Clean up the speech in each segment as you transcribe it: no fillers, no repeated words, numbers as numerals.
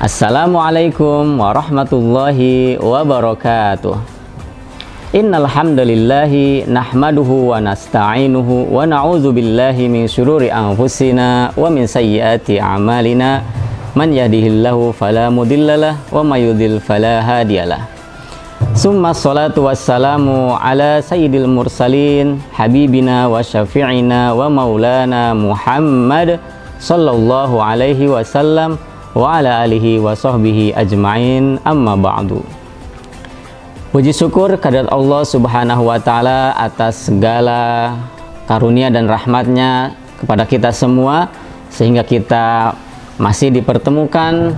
Assalamualaikum warahmatullahi wabarakatuh. Innal hamdalillahi nahmaduhu wa nasta'inuhu wa na'udzu billahi min syururi anfusina wa min sayyiati a'malina. Man yahdihillahu fala mudhillalah wa may yudhlil fala hadiyalah. Summa sholatu wassalamu ala sayyidil mursalin habibina wa syafi'ina wa maulana Muhammad sallallahu alaihi wasallam wa ala alihi wa sahbihi ajma'in, amma ba'du. Puji syukur kehadirat Allah subhanahu wa ta'ala atas segala karunia dan rahmatnya kepada kita semua, sehingga kita masih dipertemukan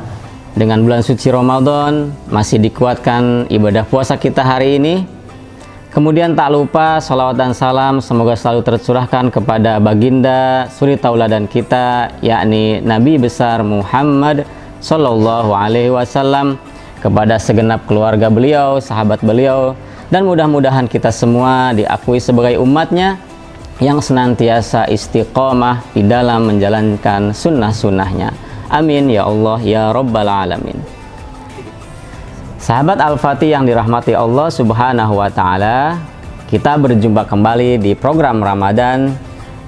dengan bulan suci Ramadan, masih dikuatkan ibadah puasa kita hari ini. Kemudian tak lupa salawat dan salam semoga selalu tercurahkan kepada baginda suri tauladan kita, yakni Nabi besar Muhammad sallallahu alaihi wasallam, kepada segenap keluarga beliau, sahabat beliau, dan mudah-mudahan kita semua diakui sebagai umatnya yang senantiasa istiqomah di dalam menjalankan sunnah-sunnahnya. Amin ya Allah ya Rabbal Alamin. Sahabat Al-Fatih yang dirahmati Allah subhanahu wa ta'ala, kita berjumpa kembali di program Ramadan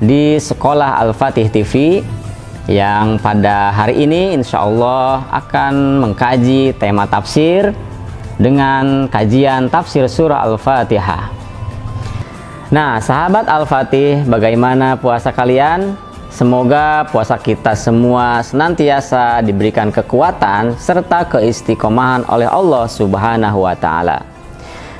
di Sekolah Al-Fatih TV, yang pada hari ini insya Allah akan mengkaji tema tafsir dengan kajian tafsir surah Al-Fatihah. Nah, sahabat Al-Fatih, bagaimana puasa kalian? Semoga puasa kita semua senantiasa diberikan kekuatan serta keistiqomahan oleh Allah subhanahu wa ta'ala.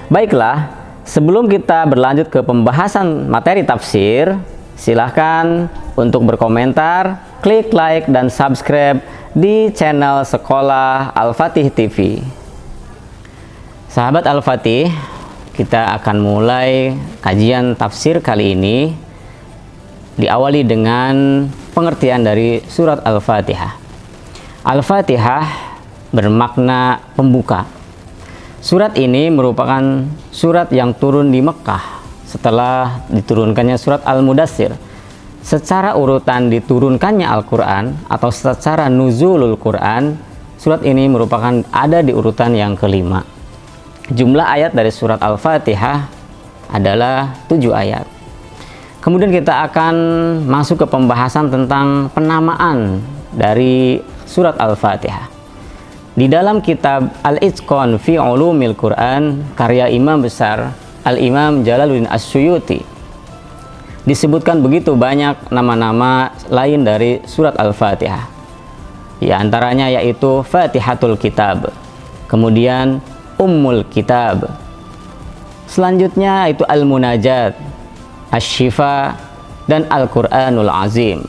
Baiklah, sebelum kita berlanjut ke pembahasan materi tafsir, silahkan untuk berkomentar, klik like dan subscribe di channel Sekolah Al-Fatih TV. Sahabat Al-Fatih, kita akan mulai kajian tafsir kali ini, diawali dengan pengertian dari surat Al-Fatihah. Al-Fatihah bermakna pembuka. Surat ini merupakan surat yang turun di Mekah setelah diturunkannya surat Al-Mudaththir. Secara urutan diturunkannya Al-Quran atau secara nuzulul Quran, surat ini merupakan ada di urutan yang kelima. Jumlah ayat dari surat Al-Fatihah adalah 7 ayat. Kemudian kita akan masuk ke pembahasan tentang penamaan dari surat Al-Fatihah. Di dalam kitab Al-Itqan fi Ulumil Quran karya Imam besar Al-Imam Jalaluddin As-Suyuti, disebutkan begitu banyak nama-nama lain dari surat Al-Fatihah. Di antaranya yaitu Fatihatul Kitab, kemudian Ummul Kitab, selanjutnya itu Al-Munajat, Asy-Syifa, dan Al-Quranul Azim.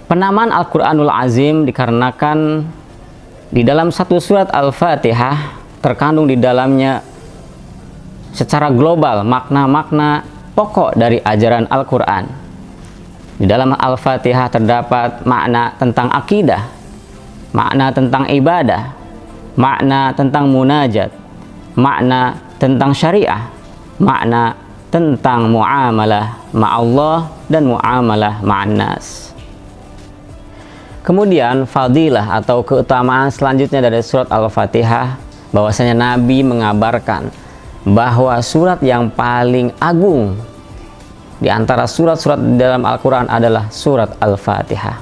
Penamaan Al-Quranul Azim dikarenakan di dalam satu surat Al-Fatihah terkandung di dalamnya secara global makna-makna pokok dari ajaran Al-Quran. Di dalam Al-Fatihah terdapat makna tentang akidah, makna tentang ibadah, makna tentang munajat, makna tentang syariah, makna tentang muamalah ma'allah dan muamalah ma'annas. Kemudian fadilah atau keutamaan selanjutnya dari surat Al-Fatihah, bahwasanya Nabi mengabarkan bahwa surat yang paling agung di antara surat-surat di dalam Al-Quran adalah surat Al-Fatihah.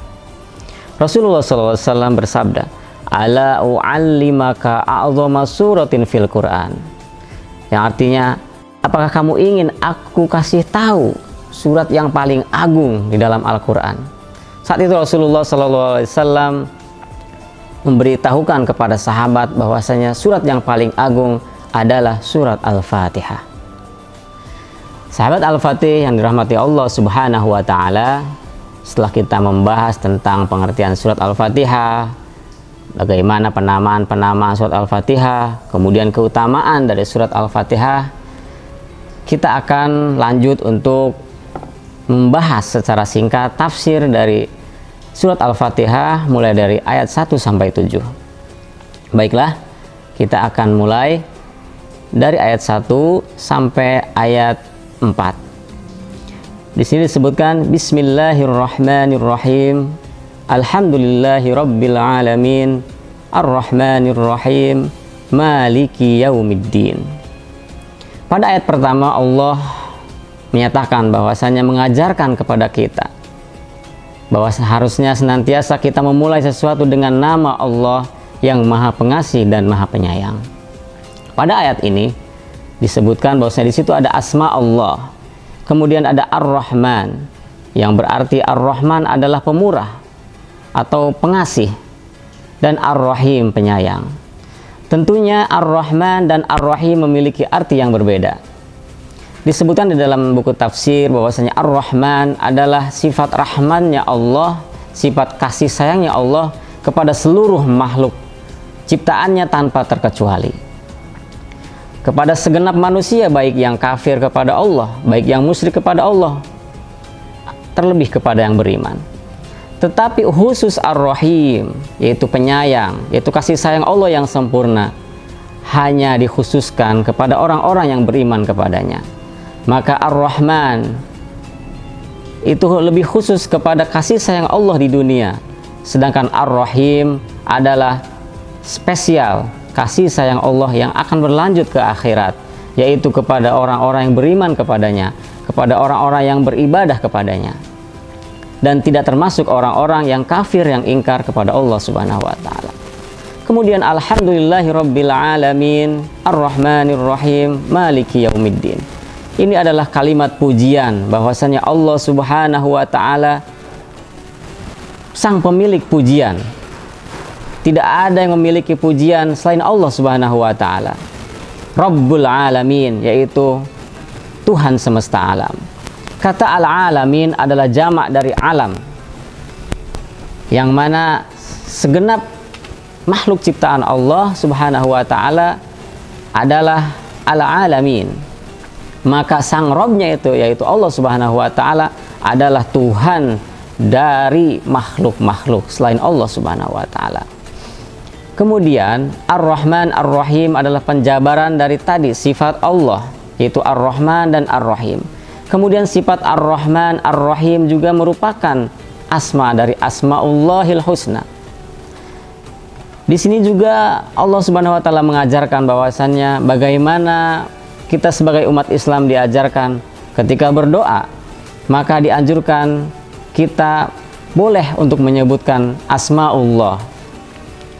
Rasulullah SAW bersabda, "Ala u'allimaka a'zama suratin fil Quran", yang artinya, apakah kamu ingin aku kasih tahu surat yang paling agung di dalam Al-Quran? Saat itu Rasulullah SAW memberitahukan kepada sahabat bahwasanya surat yang paling agung adalah surat Al-Fatihah. Sahabat Al-Fatih yang dirahmati Allah subhanahu wa ta'ala, setelah kita membahas tentang pengertian surat Al-Fatihah, bagaimana penamaan surat Al-Fatihah, kemudian keutamaan dari surat Al-Fatihah, kita akan lanjut untuk membahas secara singkat tafsir dari surat Al-Fatihah mulai dari ayat 1 sampai 7. Baiklah, kita akan mulai dari ayat 1 sampai ayat 4. Di sini disebutkan Bismillahirrahmanirrahim. Alhamdulillahi Rabbil Alamin, Ar-Rahmanir Rahim, Maliki Yaumiddin. Pada ayat pertama Allah menyatakan bahwasanya mengajarkan kepada kita bahwa seharusnya senantiasa kita memulai sesuatu dengan nama Allah yang Maha Pengasih dan Maha Penyayang. Pada ayat ini disebutkan bahwasanya di situ ada asma Allah. Kemudian ada Ar-Rahman, yang berarti Ar-Rahman adalah pemurah atau pengasih, dan Ar-Rahim penyayang. Tentunya Ar-Rahman dan Ar-Rahim memiliki arti yang berbeda. Disebutkan di dalam buku tafsir bahwasanya Ar-Rahman adalah sifat rahmannya Allah, sifat kasih sayangnya Allah kepada seluruh makhluk ciptaannya tanpa terkecuali. Kepada segenap manusia, baik yang kafir kepada Allah, baik yang musyrik kepada Allah, terlebih kepada yang beriman. Tetapi khusus Ar-Rahim, yaitu penyayang, yaitu kasih sayang Allah yang sempurna, hanya dikhususkan kepada orang-orang yang beriman kepadanya. Maka Ar-Rahman itu lebih khusus kepada kasih sayang Allah di dunia, sedangkan Ar-Rahim adalah spesial kasih sayang Allah yang akan berlanjut ke akhirat, yaitu kepada orang-orang yang beriman kepadanya, kepada orang-orang yang beribadah kepadanya, dan tidak termasuk orang-orang yang kafir yang ingkar kepada Allah Subhanahu wa taala. Kemudian Alhamdulillahi Rabbil Alamin, Ar-Rahmanir Rahim, Maliki Yaumiddin. Ini adalah kalimat pujian bahwasanya Allah Subhanahu wa taala sang pemilik pujian. Tidak ada yang memiliki pujian selain Allah Subhanahu wa taala. Rabbul Alamin, yaitu Tuhan semesta alam. Kata al-alamin adalah jamak dari alam, yang mana segenap makhluk ciptaan Allah Subhanahu wa taala adalah al-alamin. Maka sang Robnya itu, yaitu Allah Subhanahu wa taala, adalah Tuhan dari makhluk-makhluk selain Allah Subhanahu wa taala. Kemudian Ar-Rahman Ar-Rahim adalah penjabaran dari tadi sifat Allah, yaitu Ar-Rahman dan Ar-Rahim. Kemudian sifat Ar-Rahman Ar-Rahim juga merupakan asma dari Asmaullahil Husna. Di sini juga Allah Subhanahu wa taala mengajarkan bahwasannya bagaimana kita sebagai umat Islam diajarkan ketika berdoa, maka dianjurkan kita boleh untuk menyebutkan Asmaullah.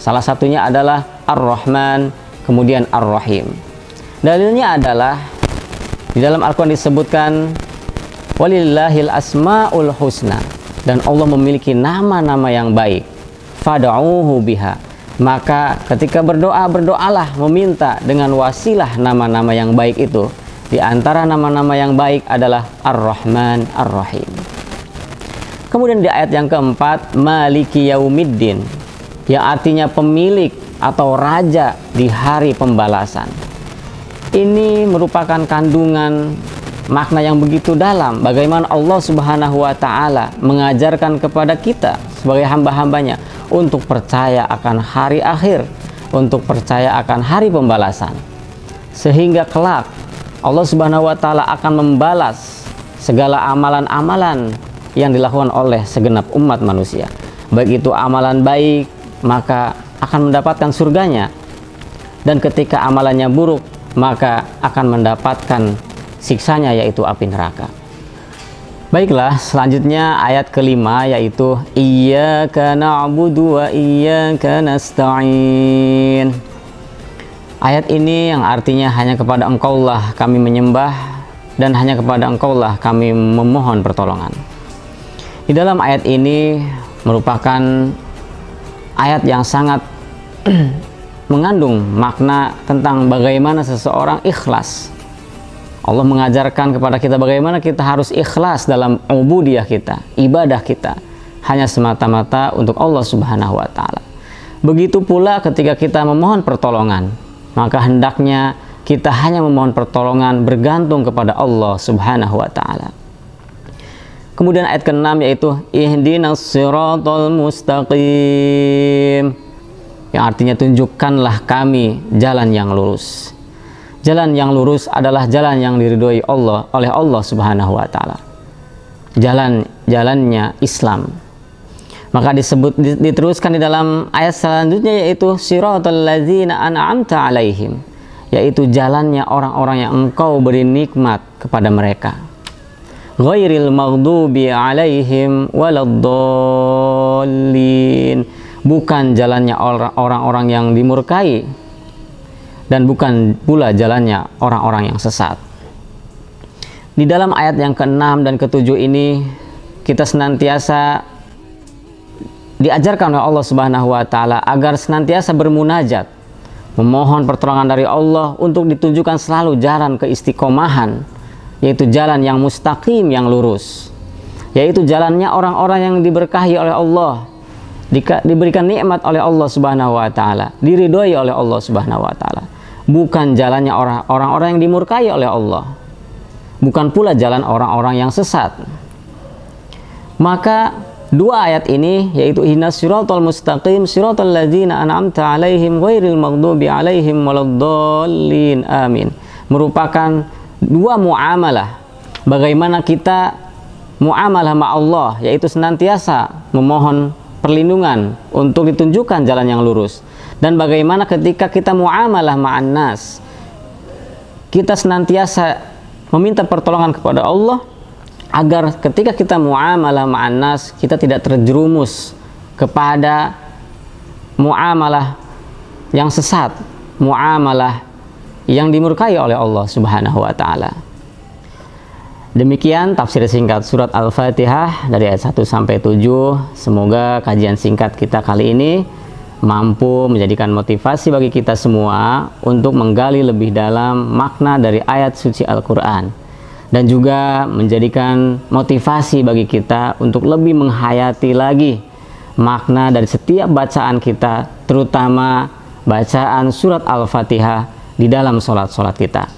Salah satunya adalah Ar-Rahman, kemudian Ar-Rahim. Dalilnya adalah di dalam Al-Quran disebutkan walillahil asma'ul husna, dan Allah memiliki nama-nama yang baik, fad'uhu biha. Maka ketika berdoa, berdoalah meminta dengan wasilah nama-nama yang baik itu. Di antara nama-nama yang baik adalah Ar-Rahman Ar-Rahim. Kemudian di ayat yang keempat, Maliki Yaumiddin, yang artinya pemilik atau raja di hari pembalasan. Ini merupakan kandungan makna yang begitu dalam, bagaimana Allah Subhanahu wa taala mengajarkan kepada kita sebagai hamba-hambanya untuk percaya akan hari akhir, untuk percaya akan hari pembalasan, sehingga kelak Allah Subhanahu wa taala akan membalas segala amalan-amalan yang dilakukan oleh segenap umat manusia. Baik itu amalan baik, maka akan mendapatkan surganya, dan ketika amalannya buruk, maka akan mendapatkan siksanya, yaitu api neraka. Baiklah, selanjutnya ayat kelima, yaitu Iyyaka na'budu wa iyyaka nasta'in. Ayat ini yang artinya hanya kepada Engkaulah kami menyembah, dan hanya kepada Engkaulah kami memohon pertolongan. Di dalam ayat ini merupakan ayat yang sangat mengandung makna tentang bagaimana seseorang ikhlas. Allah mengajarkan kepada kita bagaimana kita harus ikhlas dalam ubudiyah kita, ibadah kita, hanya semata-mata untuk Allah Subhanahu wa taala. Begitu pula ketika kita memohon pertolongan, maka hendaknya kita hanya memohon pertolongan bergantung kepada Allah Subhanahu wa taala. Kemudian ayat ke-6 yaitu ihdinas siratal mustaqim, yang artinya tunjukkanlah kami jalan yang lurus. Jalan yang lurus adalah jalan yang diridhoi Allah oleh Allah Subhanahu wa taala. Jalannya Islam. Maka diteruskan di dalam ayat selanjutnya, yaitu siratal ladzina an'amta alaihim, yaitu jalannya orang-orang yang engkau beri nikmat kepada mereka. Ghairil maghdubi alaihim waladdallin, bukan jalannya orang-orang yang dimurkai, dan bukan pula jalannya orang-orang yang sesat. Di dalam ayat yang ke-6 dan ke-7 ini, kita senantiasa diajarkan oleh Allah Subhanahu wa taala agar senantiasa bermunajat, memohon pertolongan dari Allah untuk ditunjukkan selalu jalan keistiqomahan, yaitu jalan yang mustaqim, yang lurus, yaitu jalannya orang-orang yang diberkahi oleh Allah, diberikan nikmat oleh Allah Subhanahu wa taala, diridhoi oleh Allah Subhanahu wa taala. Bukan jalannya orang-orang yang dimurkai oleh Allah, bukan pula jalan orang-orang yang sesat. Maka dua ayat ini, yaitu ihdinas siratal mustaqim siratal ladzina an'amta alaihim ghairil maghdubi alaihim waladdallin, amin, merupakan dua muamalah. Bagaimana kita muamalah sama Allah, yaitu senantiasa memohon perlindungan untuk ditunjukkan jalan yang lurus. Dan bagaimana ketika kita muamalah ma'an nas, kita senantiasa meminta pertolongan kepada Allah agar ketika kita muamalah ma'an nas, kita tidak terjerumus kepada muamalah yang sesat, muamalah yang dimurkai oleh Allah Subhanahu wa taala. Demikian tafsir singkat surat Al-Fatihah dari ayat 1 sampai 7. Semoga kajian singkat kita kali ini mampu menjadikan motivasi bagi kita semua untuk menggali lebih dalam makna dari ayat suci Al-Qur'an, dan juga menjadikan motivasi bagi kita untuk lebih menghayati lagi makna dari setiap bacaan kita, terutama bacaan surat Al-Fatihah di dalam sholat-sholat kita.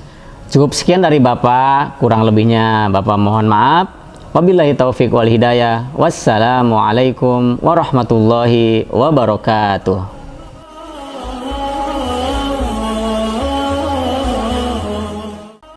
Cukup sekian dari Bapak, kurang lebihnya Bapak mohon maaf. Wabillahi taufiq wal hidayah. Wassalamualaikum warahmatullahi wabarakatuh.